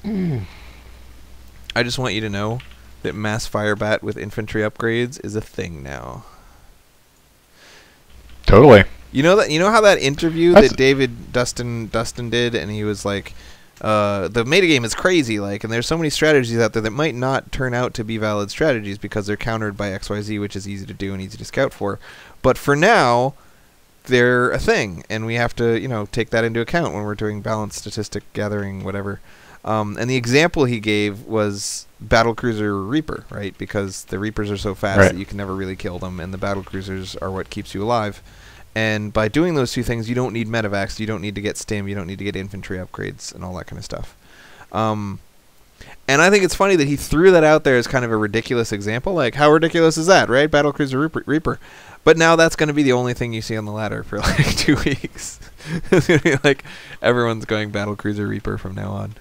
I just want you to know that mass firebat with infantry upgrades is a thing now. Totally. You know that? You know how that interview that David Dustin did, and he was like, the metagame is crazy, like, and there's so many strategies out there that might not turn out to be valid strategies because they're countered by XYZ, which is easy to do and easy to scout for. But for now, they're a thing, and we have to, you know, take that into account when we're doing balanced statistic gathering, whatever. And the example he gave was Battlecruiser Reaper, right? Because the Reapers are so fast that you can never really kill them, and the Battlecruisers are what keeps you alive. And by doing those two things, you don't need medevacs, you don't need to get stim, you don't need to get infantry upgrades, and all that kind of stuff. And I think it's funny that he threw that out there as kind of a ridiculous example. Like, how ridiculous is that, right? Battlecruiser Reaper. But now that's going to be the only thing you see on the ladder for like 2 weeks. It's going to be like everyone's going Battlecruiser Reaper from now on.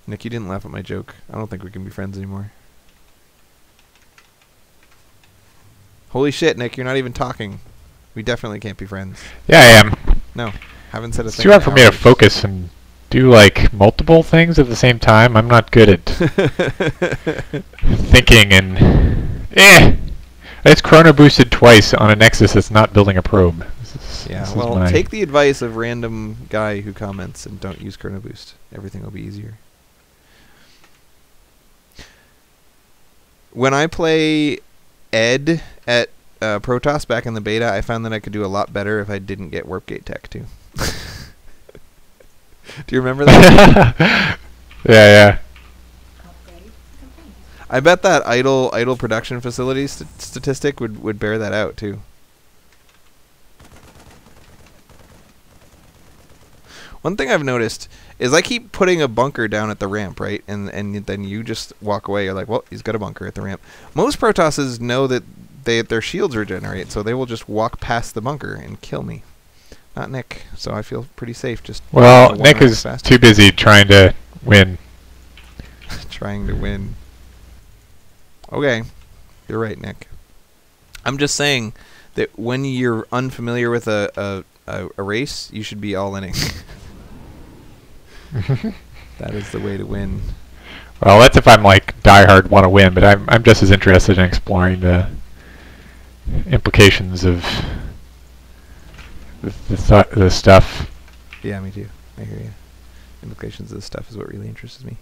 Nick, you didn't laugh at my joke. I don't think we can be friends anymore. Holy shit, Nick, you're not even talking. We definitely can't be friends. Yeah, I am. No, haven't said a thing. It's too hard for me to focus and do, like, multiple things at the same time. I'm not good at thinking and... It's chrono boosted twice on a Nexus that's not building a probe. Yeah, well, take the advice of random guy who comments and don't use chrono boost. Everything will be easier. When I play Ed at Protoss back in the beta, I found that I could do a lot better if I didn't get warp gate tech too. Do you remember that? Yeah. I bet that idle production facility statistic would bear that out too. One thing I've noticed is I keep putting a bunker down at the ramp, right? And then you just walk away. You're like, well, he's got a bunker at the ramp. Most Protosses know that their shields regenerate, so they will just walk past the bunker and kill me. Not Nick, so I feel pretty safe. Just well, Nick is too busy trying to win. Trying to win. Okay, you're right, Nick. I'm just saying that when you're unfamiliar with a race, you should be all-inning. That is the way to win. Well, that's if I'm like diehard want to win, but I'm just as interested in exploring the implications of the stuff. Yeah, me too. I hear you. Implications of the stuff is what really interests me.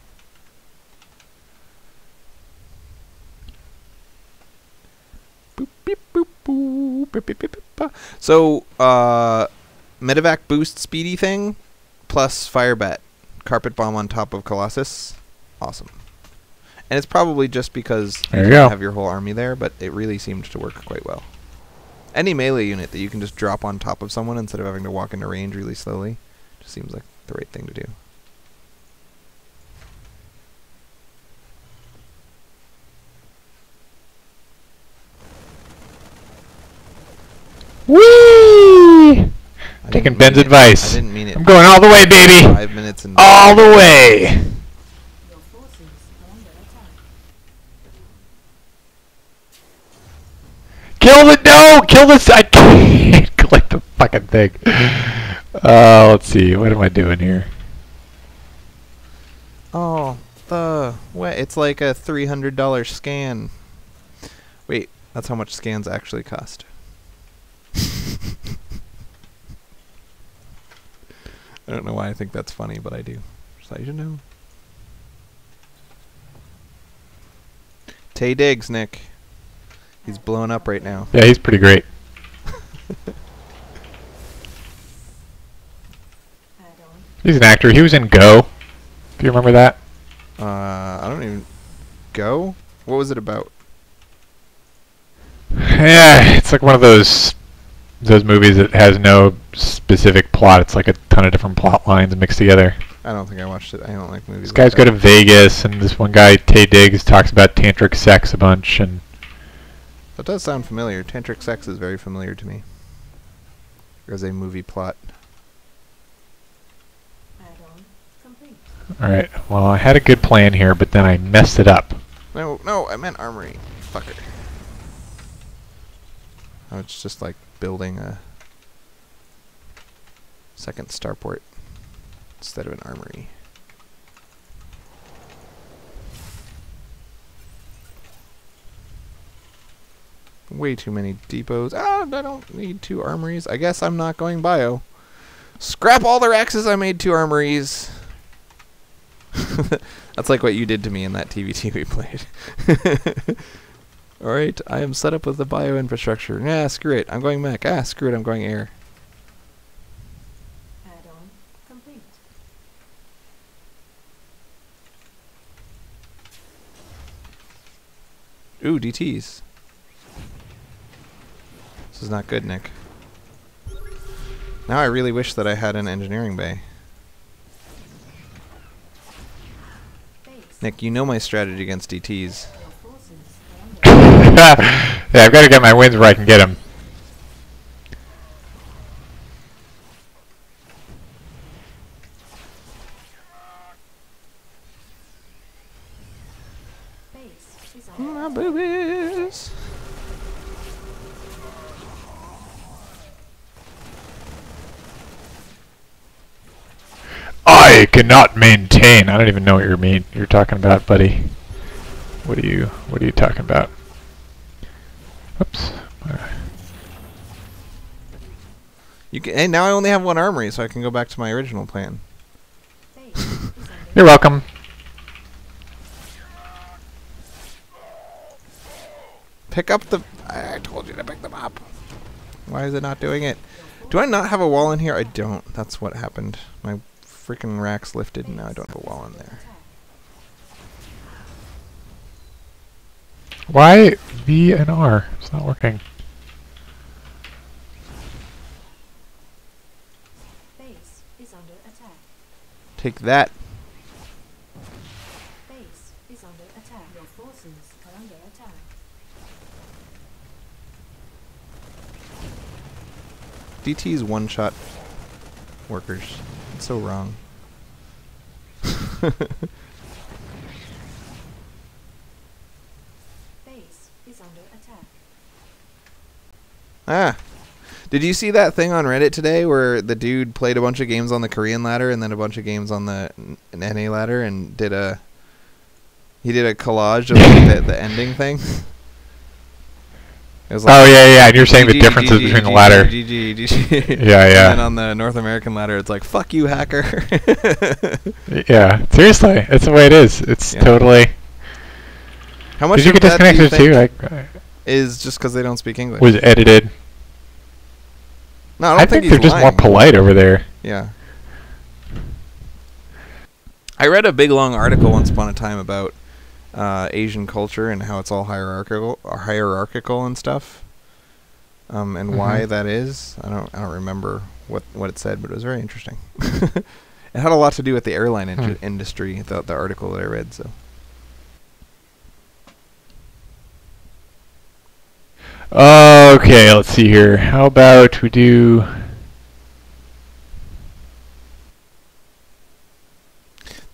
Boop, beep, boop, boop, beep, beep, beep, beep. So, medevac boost speedy thing plus firebat. Carpet bomb on top of Colossus. Awesome. And it's probably just because you have your whole army there, but it really seemed to work quite well. Any melee unit that you can just drop on top of someone instead of having to walk into range really slowly just seems like the right thing to do. Whee! Taking Ben's advice. I didn't mean it. I'm going all the way, baby. 5 minutes and all the way. Kill this. I can't click the fucking thing. Let's see. What am I doing here? Oh, it's like a $300 scan. Wait, that's how much scans actually cost. I don't know why I think that's funny, but I do. Just thought you should know. Tay Diggs, Nick. He's blowing up right now. Yeah, he's pretty great. He's an actor. He was in Go. Do you remember that? I don't even... Go? What was it about? Yeah, it's like one of those movies that has no specific plot. It's like a ton of different plot lines mixed together. I don't think I watched it. I don't like movies. This guy's go to Vegas, and this one guy, Tay Diggs, talks about tantric sex a bunch, and that does sound familiar. Tantric sex is very familiar to me as a movie plot. Alright, well, I had a good plan here, but then I messed it up. No, I meant armory. Fucker. Oh, it's just like building a second starport instead of an armory. Way too many depots. Ah, I don't need 2 armories. I guess I'm not going bio. Scrap all the Rexes, I made 2 armories. That's like what you did to me in that TVT we played. Alright, I am set up with the bio infrastructure. Nah, screw it. I'm going mech. Ah, screw it. I'm going air. Add-on complete. Ooh, DTs. This is not good, Nick. Now I really wish that I had an engineering bay. Nick, you know my strategy against DTs. Yeah, I've got to get my wins where I can get them. My boobies. I cannot maintain. I don't even know what you're talking about, buddy. What are you talking about? Oops. You can, hey, now I only have 1 armory, so I can go back to my original plan. You're welcome. Pick up the... I told you to pick them up. Why is it not doing it? Do I not have a wall in here? I don't. That's what happened. My freaking racks lifted, and now I don't have a wall in there. Why B and R? It's not working. Base is under attack. Take that. Base is under attack. Your forces are under attack. DT's one-shot workers. It's so wrong. Base is under attack. Ah. Did you see that thing on Reddit today where the dude played a bunch of games on the Korean ladder and then a bunch of games on the NA ladder and he did a collage of like the ending thing? It was like, Oh yeah, and you're saying the GG, differences GG, between the GG, ladder. GG, GG. Yeah, yeah. And then on the North American ladder, it's like, fuck you, hacker. Yeah, seriously, that's the way it is. It's totally. How much Did you of get that do you disconnected think too? is just because they don't speak English? Was edited. No, I don't think they're he's just more lying. polite over there. Yeah. I read a big long article once upon a time about Asian culture and how it's all hierarchical and stuff, and why that is. I don't remember what it said, but it was very interesting. It had a lot to do with the airline industry. The article that I read. So. Okay, let's see here. How about we do...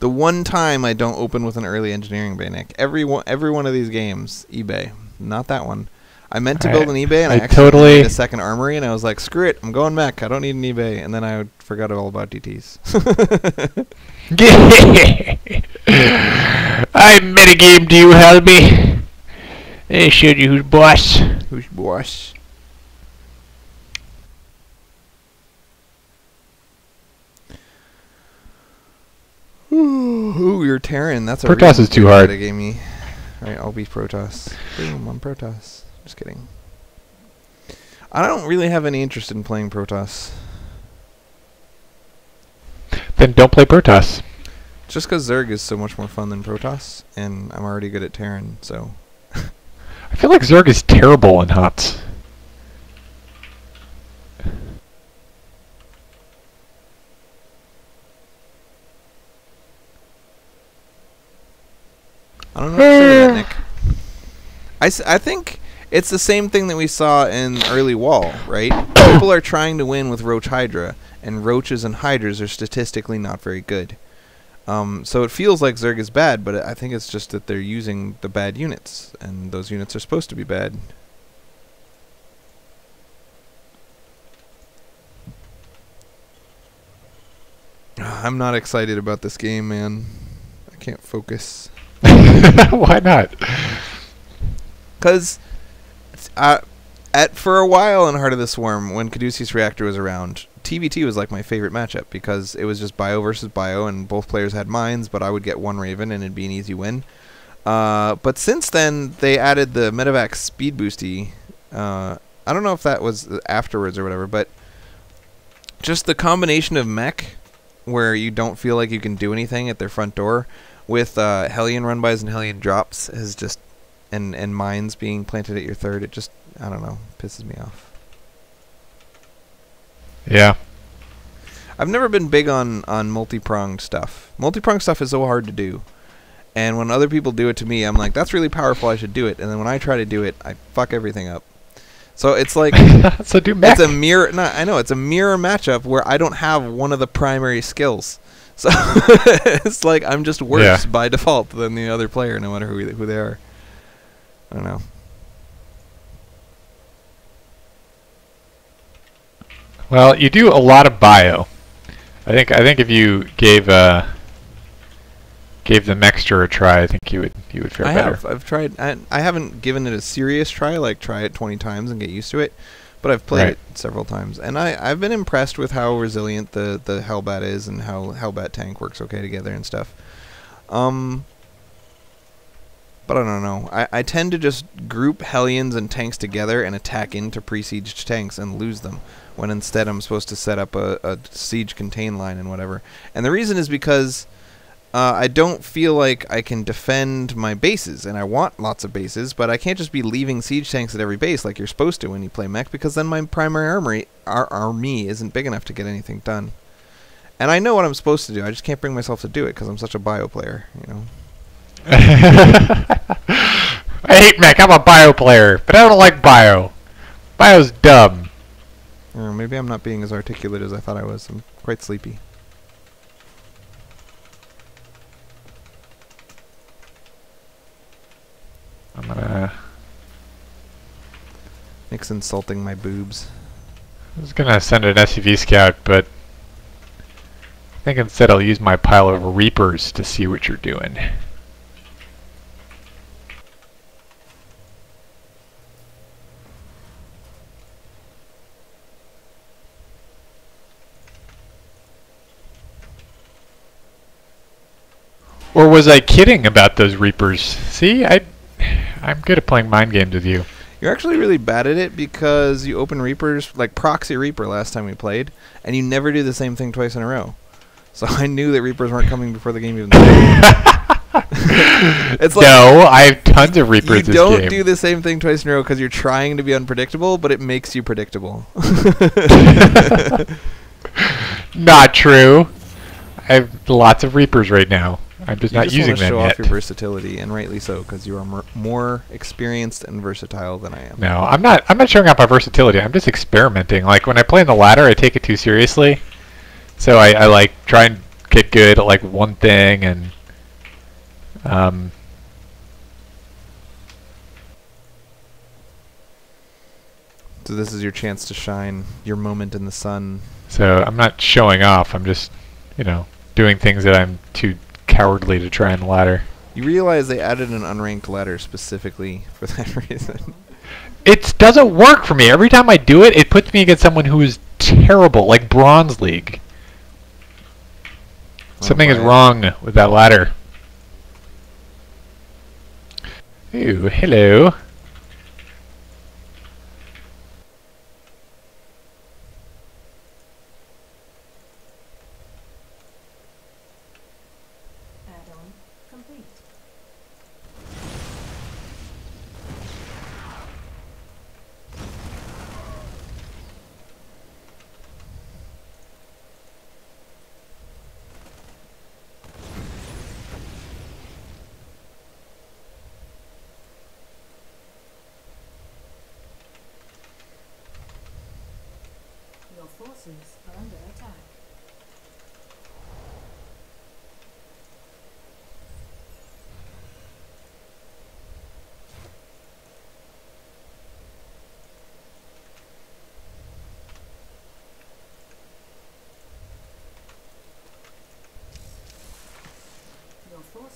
The one time I don't open with an early engineering bay, Nick. Every one of these games, eBay. Not that one. I meant to build an eBay, and I actually totally made a second armory, and I was like, screw it, I'm going mech. I don't need an eBay. And then I forgot all about DTs. I metagamed you, Helby. I showed you who's boss. Who's boss? Ooh, you're Terran. That's a Protoss is too hard. They gave me. Alright, I'll be Protoss. Boom, I'm Protoss. Just kidding. I don't really have any interest in playing Protoss. Then don't play Protoss. Just because Zerg is so much more fun than Protoss, and I'm already good at Terran, so... I feel like Zerg is terrible in HoTS. I don't know what to say to that, Nick. I think it's the same thing that we saw in early Wall, right? People are trying to win with Roach Hydra, and Roaches and Hydras are statistically not very good. So it feels like Zerg is bad, but I think it's just that they're using the bad units, and those units are supposed to be bad. I'm not excited about this game, man. I can't focus. Why not? Because for a while in Heart of the Swarm, when Caduceus Reactor was around, TVT was like my favorite matchup because it was just bio versus bio, and both players had mines, but I would get one Raven and it'd be an easy win. But since then, they added the Medivac speed boosty. I don't know if that was afterwards or whatever, but just the combination of mech, where you don't feel like you can do anything at their front door, with Hellion run-bys and Hellion drops, is just and mines being planted at your third. It just, I don't know, pisses me off. Yeah. I've never been big on multi-pronged stuff. Multi-pronged stuff is so hard to do. And when other people do it to me, I'm like, that's really powerful, I should do it. And then when I try to do it, I fuck everything up. So it's like so do mech. It's a mirror. No, I know it's a mirror matchup where I don't have one of the primary skills. So it's like I'm just worse by default than the other player, no matter who they are. I don't know. Well, you do a lot of bio. I think if you gave the Mexture a try, I think you would fare better. I've tried. I haven't given it a serious try, like try it 20 times and get used to it. But I've played it several times, and I've been impressed with how resilient the Hellbat is and how Hellbat tank works okay together and stuff. But I don't know. I tend to just group Hellions and tanks together and attack into pre-sieged tanks and lose them, when instead I'm supposed to set up a siege contain line and whatever. And the reason is because I don't feel like I can defend my bases, and I want lots of bases, but I can't just be leaving siege tanks at every base like you're supposed to when you play mech, because then my primary army isn't big enough to get anything done. And I know what I'm supposed to do, I just can't bring myself to do it because I'm such a bio player, you know. I hate mech, I'm a bio player, but I don't like bio. Bio's dumb. Maybe I'm not being as articulate as I thought I was. I'm quite sleepy. I'm gonna... Nick's insulting my boobs. I was gonna send an SUV scout, but I think instead I'll use my pile of Reapers to see what you're doing. Or was I kidding about those Reapers? See, I'm good at playing mind games with you. You're actually really bad at it because you open Reapers, like Proxy Reaper last time we played, and you never do the same thing twice in a row. So I knew that Reapers weren't coming before the game even started. It's like, no, I have tons of Reapers this game. You don't do the same thing twice in a row because you're trying to be unpredictable, but it makes you predictable. Not true. I have lots of Reapers right now. I'm just not using them yet. You just want to show off your versatility, and rightly so, because you are more experienced and versatile than I am. No, I'm not showing off my versatility. I'm just experimenting. Like when I play in the ladder, I take it too seriously. So I like try and get good at like one thing, and so this is your chance to shine, your moment in the sun. So I'm not showing off. I'm just, doing things that I'm too cowardly to try in the ladder. You realize they added an unranked ladder specifically for that reason. It doesn't work for me. Every time I do it, it puts me against someone who is terrible, like Bronze League. Something is wrong with that ladder. Ooh, hello. Add-on complete. Your forces are under attack.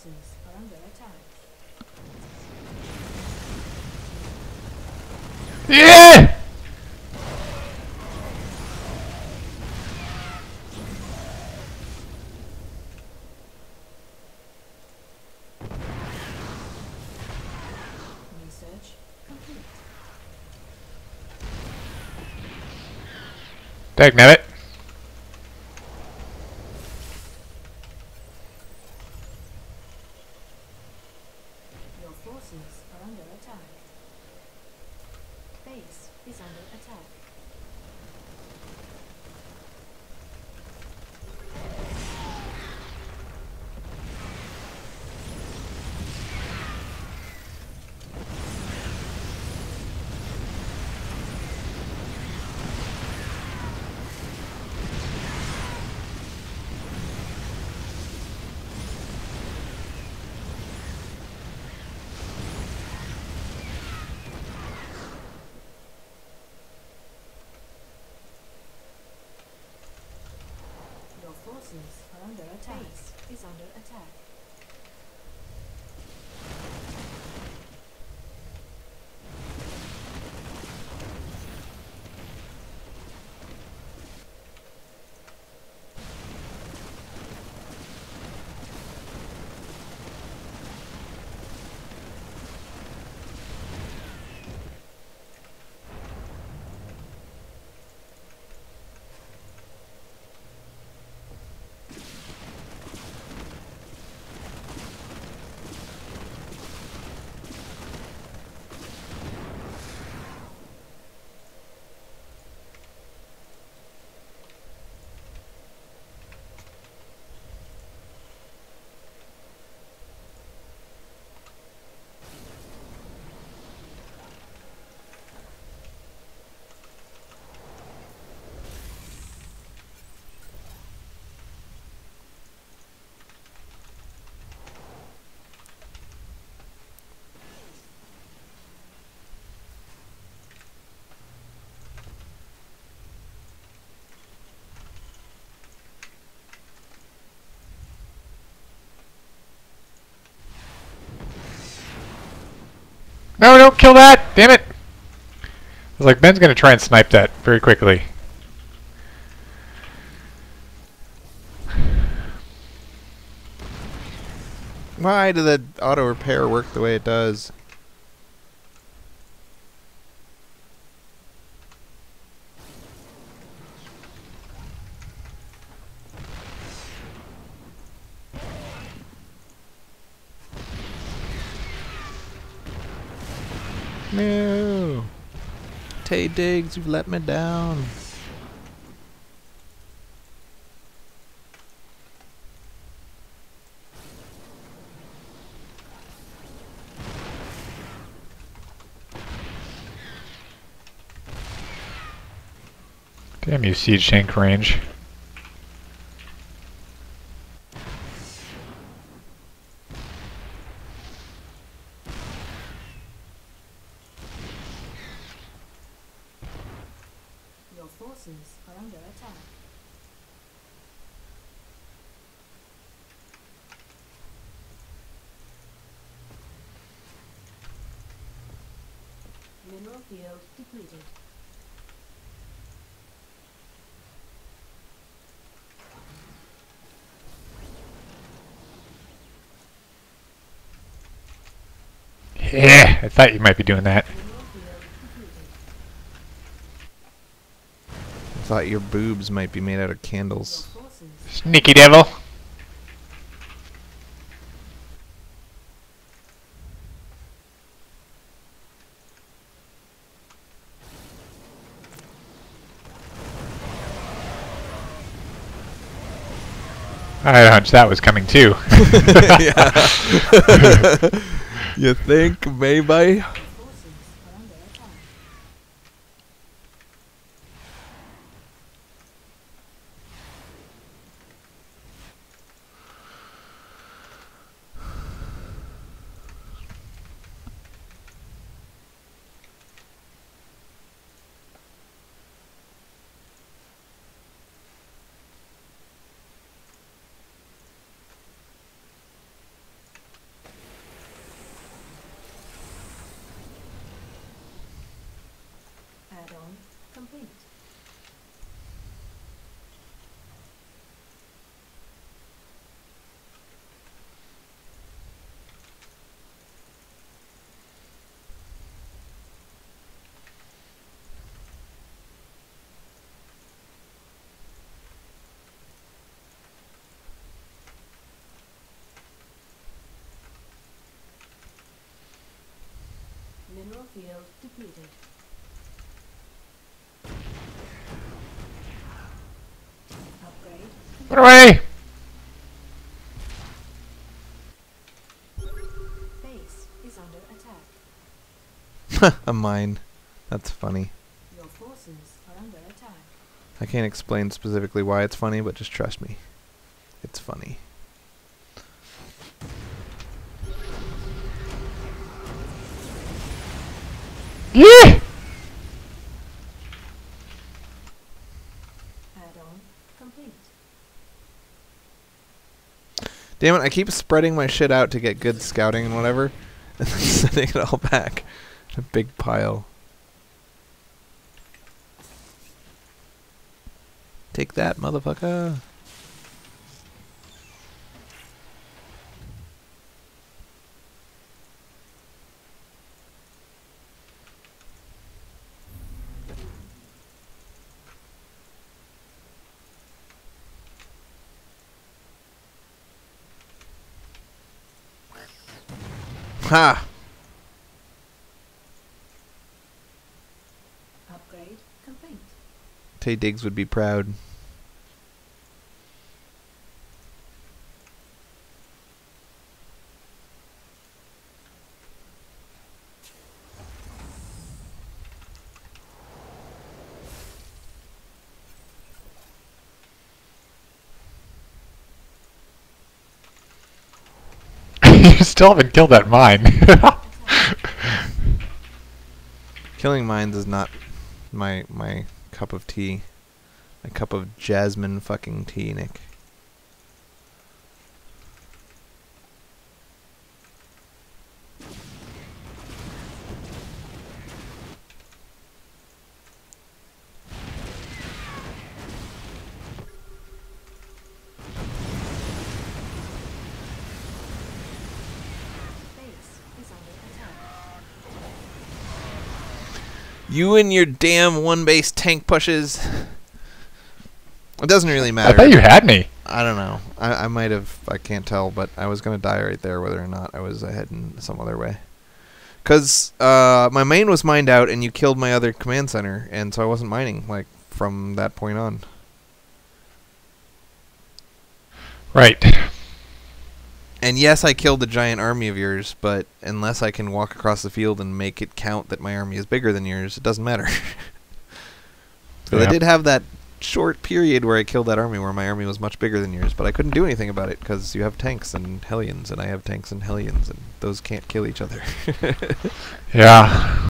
forces are under attack. Yeah! Research complete. Dagnabbit. Your forces are under attack. Base is under attack. Your forces are under attack. Base is under attack. No, don't kill that! Damn it! I was like, Ben's gonna try and snipe that very quickly. Why did the auto repair work the way it does? No. Tay Diggs, you've let me down. Damn you, siege tank range. Your forces are under attack. Mineral field depleted. Yeah, I thought you might be doing that. Mineral field depleted. I thought your boobs might be made out of Your candles. forces Sneaky devil. I had a hunch that was coming too. Yeah. You think, maybe? Your forces are under attack. Add-on complete. Mineral field depleted. Upgrade. Put away! Base is under attack. A mine. That's funny. Your forces are under attack. I can't explain specifically why it's funny, but just trust me. It's funny. Yeah! Add-on complete. Damn it, I keep spreading my shit out to get good scouting and whatever, and then sending it all back in a big pile. Take that, motherfucker. Ha! Upgrade complete. Tay Diggs would be proud. You still haven't killed that mine. Killing mines is not my cup of tea. My cup of jasmine fucking tea, Nick. Base is under attack. You and your damn one base tank pushes. It doesn't really I matter. thought you had me. I don't know. I might have. I can't tell, but I was gonna die right there, whether or not I was heading some other way. Cause my main was mined out, and you killed my other command center, and so I wasn't mining like from that point on. Right. And yes, I killed a giant army of yours, but unless I can walk across the field and make it count that my army is bigger than yours, it doesn't matter. So I Yeah. did have that short period where I killed that army where my army was much bigger than yours, but I couldn't do anything about it because you have tanks and hellions, and I have tanks and hellions, and those can't kill each other. Yeah.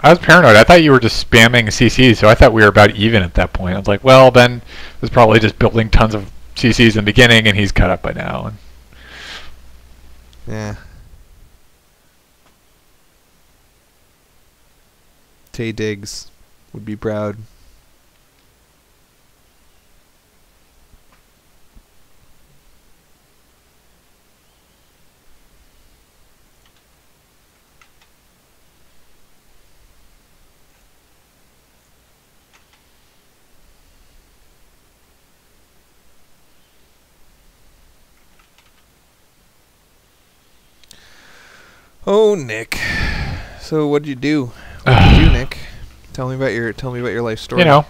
I was paranoid. I thought you were just spamming CCs, so I thought we were about even at that point. I was like, well, Ben was probably just building tons of CCs in the beginning, and he's caught up by now. And Yeah. Tay Diggs would be proud. Oh, Nick. So what'd you do? What'd you do, Nick? Tell me about your life story. you know,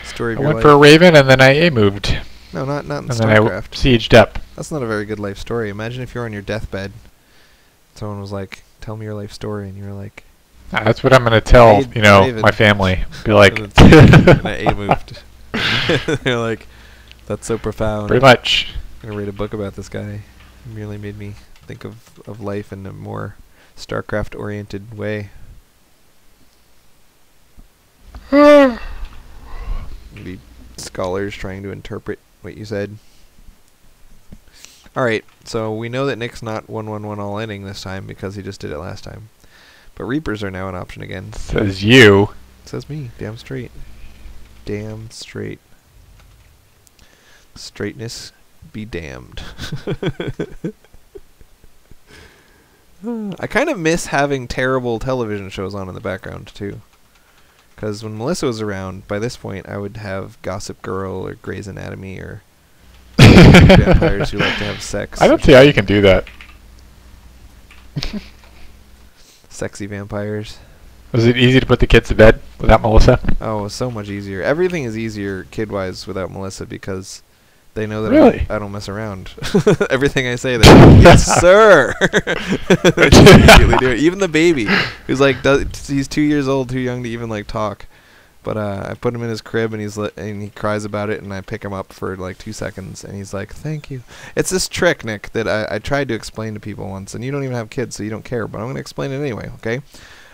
Story of I your went life. for a Raven, and then I A moved, No, not in and then I StarCraft. sieged up. That's not a very good life story. Imagine if you were on your deathbed. Someone was like, "Tell me your life story," and you were like, That's what I'm gonna tell, Raven- you know, Raven. my family. Be like, and I A moved. They're like, "That's so profound." pretty much. I'm gonna write a book about this guy. It really made me think of life in a more StarCraft-oriented way. Maybe scholars trying to interpret what you said. Alright, so we know that Nick's not 1-1-1 all-inning this time because he just did it last time. But Reapers are now an option again. Says you. Says me. Damn straight. Damn straight. Straightness be damned. I kind of miss having terrible television shows on in the background, too. Because when Melissa was around, by this point, I would have Gossip Girl or Grey's Anatomy or vampires who like to have sex. I don't see how you can do that. Sexy vampires. Was it easy to put the kids to bed without Melissa? Oh, it was so much easier. Everything is easier kid-wise without Melissa because they know that Really? I don't mess around. Everything I say, they're like, yes, sir. They just immediately do it. Even the baby, who's like, he's 2 years old, too young to even like talk. But I put him in his crib and and he cries about it, and I pick him up for like 2 seconds, and he's like, "Thank you." It's this trick, Nick, that I tried to explain to people once, and you don't even have kids, so you don't care. But I'm gonna explain it anyway, okay?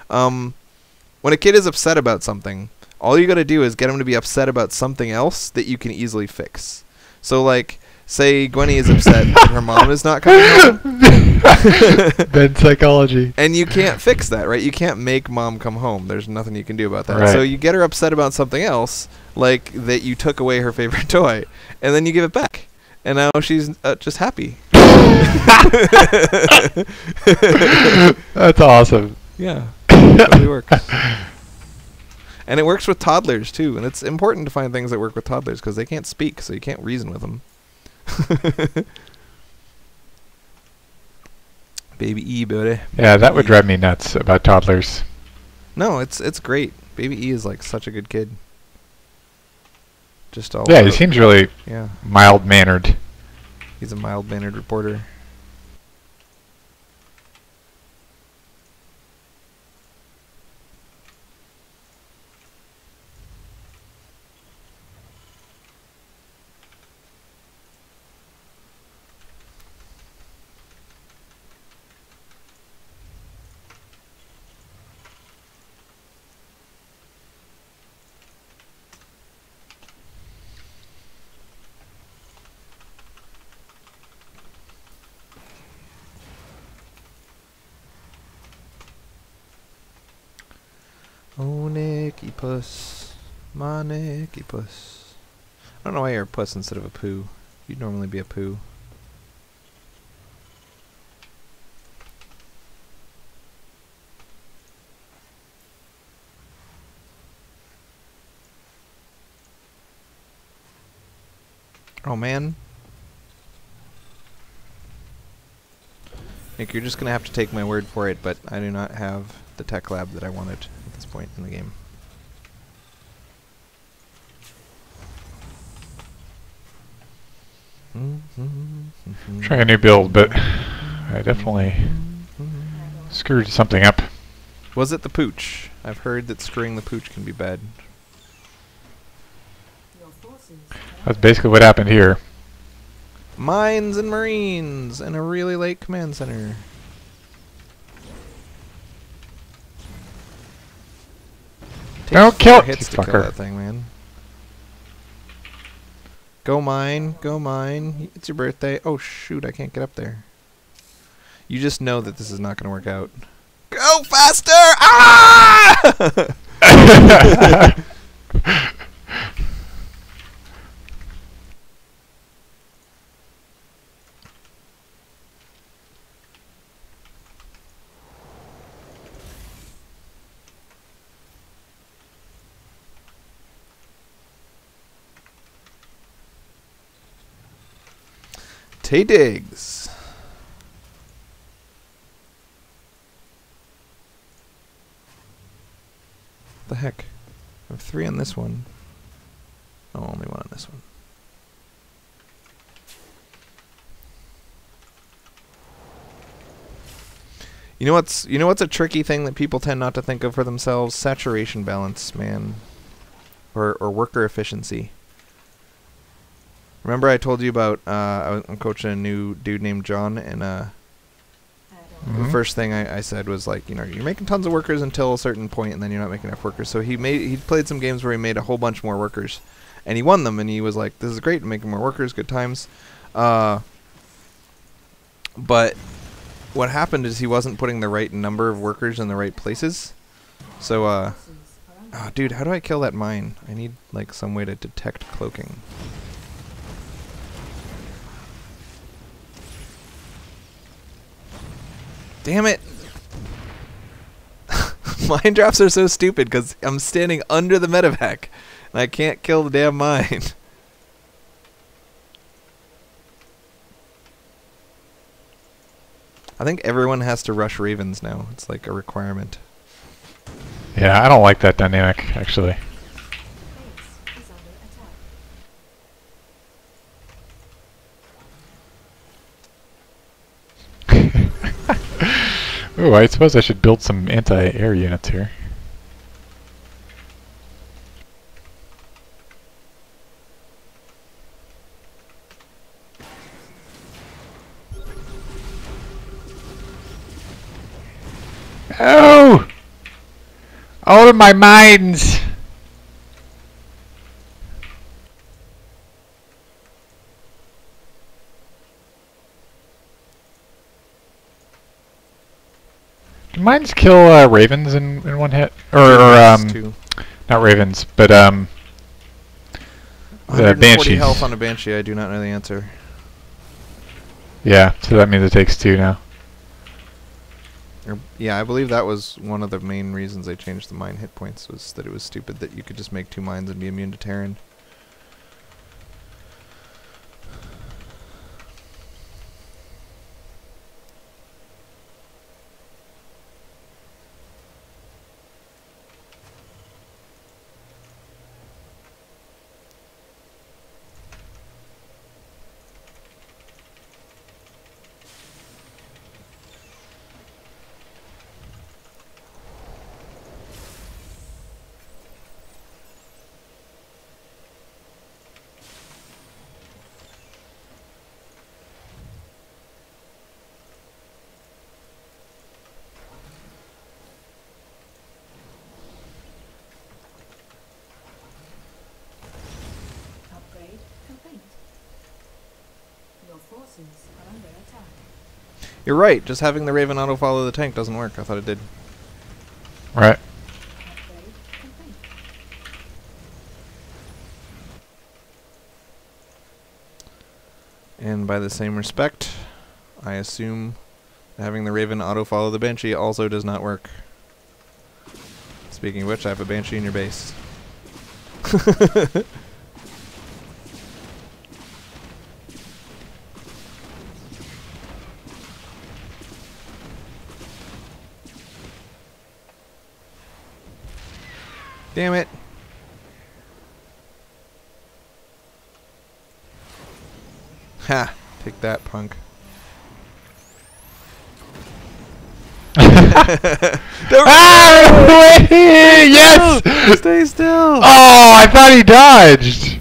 When a kid is upset about something, all you gotta do is get him to be upset about something else that you can easily fix. So, like, say Gwenny is upset that her mom is not coming home. Bad psychology. And you can't fix that, right? You can't make mom come home. There's nothing you can do about that. Right. So you get her upset about something else, like that you took away her favorite toy, and then you give it back. And now she's just happy. That's awesome. Yeah. It really works. And it works with toddlers, too. And it's important to find things that work with toddlers because they can't speak, so you can't reason with them. Baby E, buddy. Yeah, that would drive me nuts about toddlers. No, it's great. Baby E is like such a good kid. Just all. Yeah, he seems really mild-mannered. He's a mild-mannered reporter. Oh, Nicky Puss, my Nicky Puss. I don't know why you're a puss instead of a poo. You'd normally be a poo. Oh, man. Nick, you're just going to have to take my word for it, but I do not have the tech lab that I wanted at this point in the game. Trying a new build, but I definitely screwed something up. Was it the pooch? I've heard that screwing the pooch can be bad. That's basically what happened here. Mines and Marines and a really late command center. Don't kill it, hits you to kill fucker. that thing, man. Go mine, go mine. It's your birthday. Oh shoot, I can't get up there. You just know that this is not going to work out. Go faster! Ah! Tay Diggs. The heck? I have 3 on this one. Oh, only 1 on this one. You know what's a tricky thing that people tend not to think of for themselves? Saturation balance, man. Or worker efficiency. Remember I told you about I'm coaching a new dude named John, and the first thing I said was like, you know, you're making tons of workers until a certain point, and then you're not making enough workers. So he played some games where he made a whole bunch more workers, and he won them, and he was like, this is great, I'm making more workers, good times. But what happened is he wasn't putting the right number of workers in the right places. So, oh, dude, how do I kill that mine? I need, like, some way to detect cloaking. Damn it! Mine drops are so stupid because I'm standing under the medevac and I can't kill the damn mine. I think everyone has to rush ravens now. It's like a requirement. Yeah, I don't like that dynamic, actually. Base is under attack. Ooh, I suppose I should build some anti-air units here. Oh! All of my mines! Do mines kill ravens in one hit? Or Two. not ravens, but the 140 banshees. health on a banshee. I do not know the answer. Yeah, so that means it takes 2 now. Yeah, I believe that was one of the main reasons they changed the mine hit points, was that it was stupid that you could just make 2 mines and be immune to Terran. Upgrade complete. Your forces are under attack. You're right, just having the Raven auto-follow the tank doesn't work. I thought it did. Right. Upgrade complete. And by the same respect, I assume having the Raven auto-follow the Banshee also does not work. Speaking of which, I have a Banshee in your base. Damn it. Ha! Take that, punk. Ah! Yes! Stay still! Oh, I thought he dodged!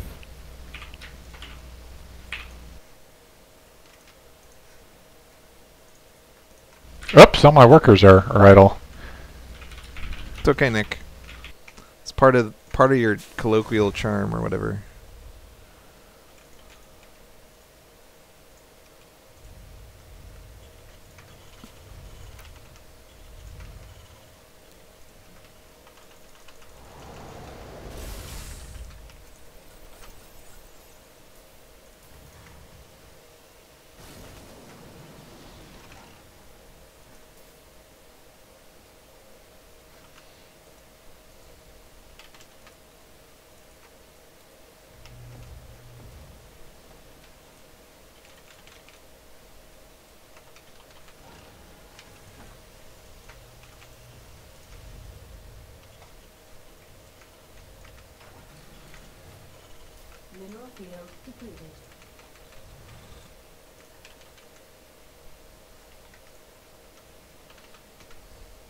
Oops, all my workers are idle. It's okay, Nick. It's part of your colloquial charm or whatever. Mineral field depleted.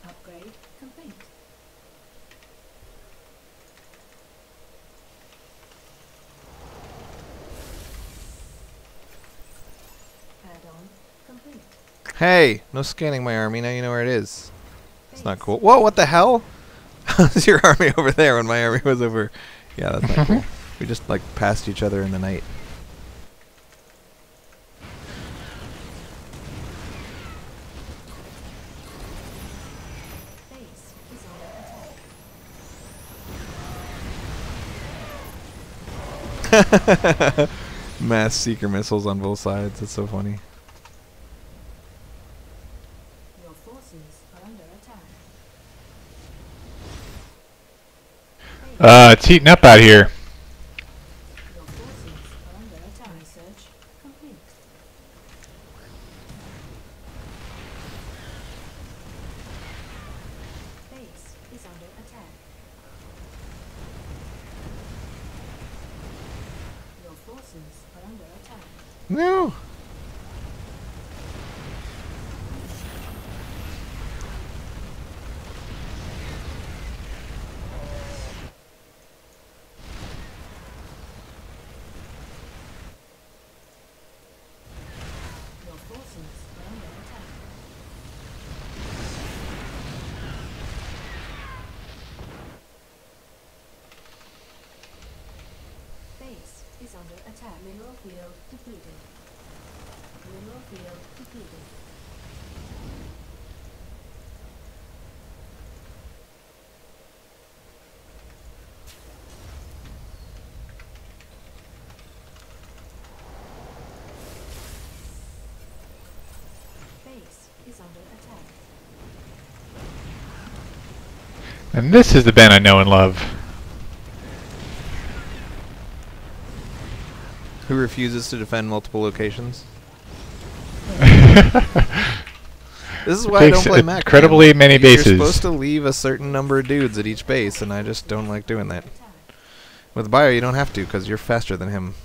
Upgrade complete. Add-on complete. Hey! No scanning my army, now you know where it is. It's not cool. Whoa, what the hell? How's your army over there when my army was over? Yeah, that's not cool. We just, like, passed each other in the night. Mass seeker missiles on both sides. That's so funny. Your forces are under attack. It's heating up out here. Your forces are under attack. Research complete. Base is under attack. Your forces are under attack. No. Your forces are under attack. Base is under attack. Mineral field depleted. Mineral field depleted. Base is under attack. And this is the Ben I know and love. Who refuses to defend multiple locations? This is why I don't Takes play Mac. incredibly man. many You're bases. supposed to leave a certain number of dudes at each base, and I just don't like doing that. Attack. With Bio, you don't have to, because you're faster than him.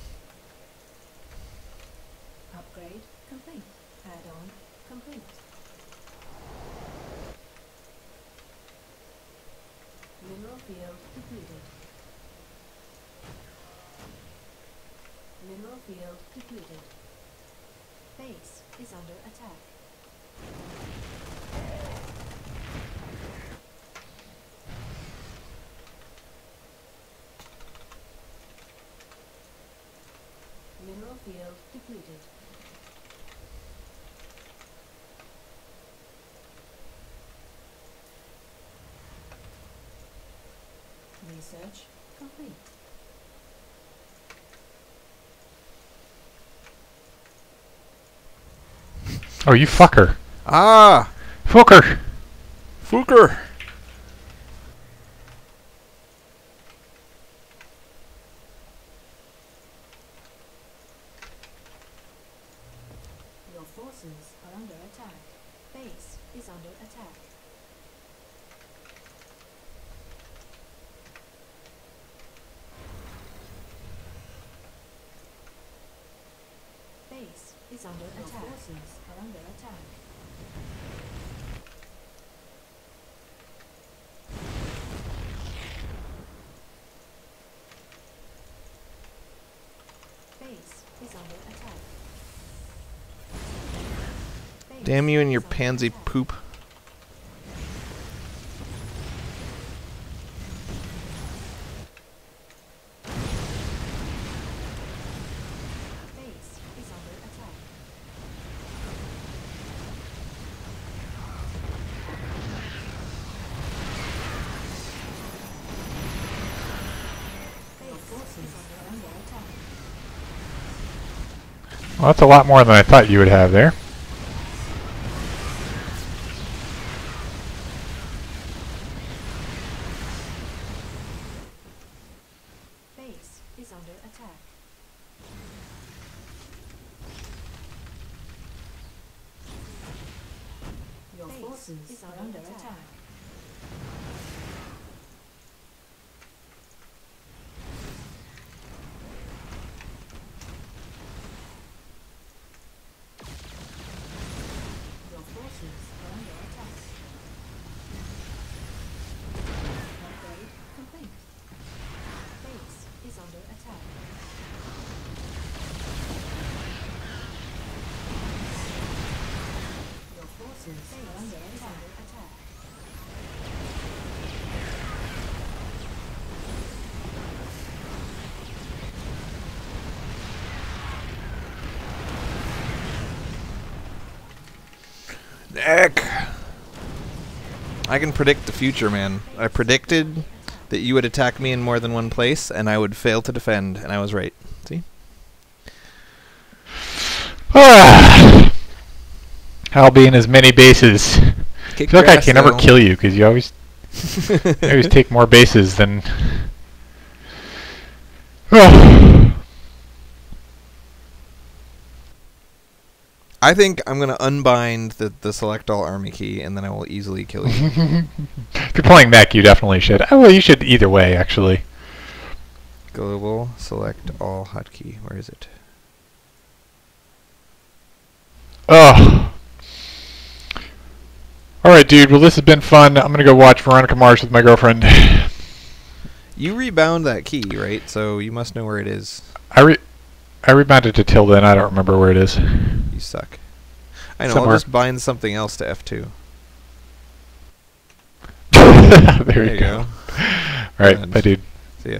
Upgrade complete. Add-on complete. Mineral field depleted. Mineral field depleted. Base is under attack. Mineral field depleted. Research complete. Oh, you fucker. Ah! Fucker! Fuker! Your forces are under attack. Base is under attack. Base is under attack. Your forces are under attack. Base is under attack. Base Damn you and your is under pansy attack. poop. Base is under attack. Base forces are under attack. Well, that's a lot more than I thought you would have there. Base is under attack. Your forces are under attack. Your forces are under attack. Upgrade complete. Base is under attack. Your forces are under attack. Nick! I can predict the future, man. I predicted that you would attack me in more than one place, and I would fail to defend, and I was right. See? I'll be in as many bases. Kick I feel like your I ass, can never though. kill you because you always take more bases than. I think I'm going to unbind the select all army key, and then I will easily kill you. If you're playing mech, you definitely should. Oh, well, you should either way, actually. Global select all hotkey. Where is it? Oh. Alright, dude. Well, this has been fun. I'm going to go watch Veronica Mars with my girlfriend. You rebound that key, right? So you must know where it is. I rebounded to tilde, and I don't remember where it is. You suck. I know, Somewhere. I'll just bind something else to F2. There you go. Alright, And bye, dude. see ya.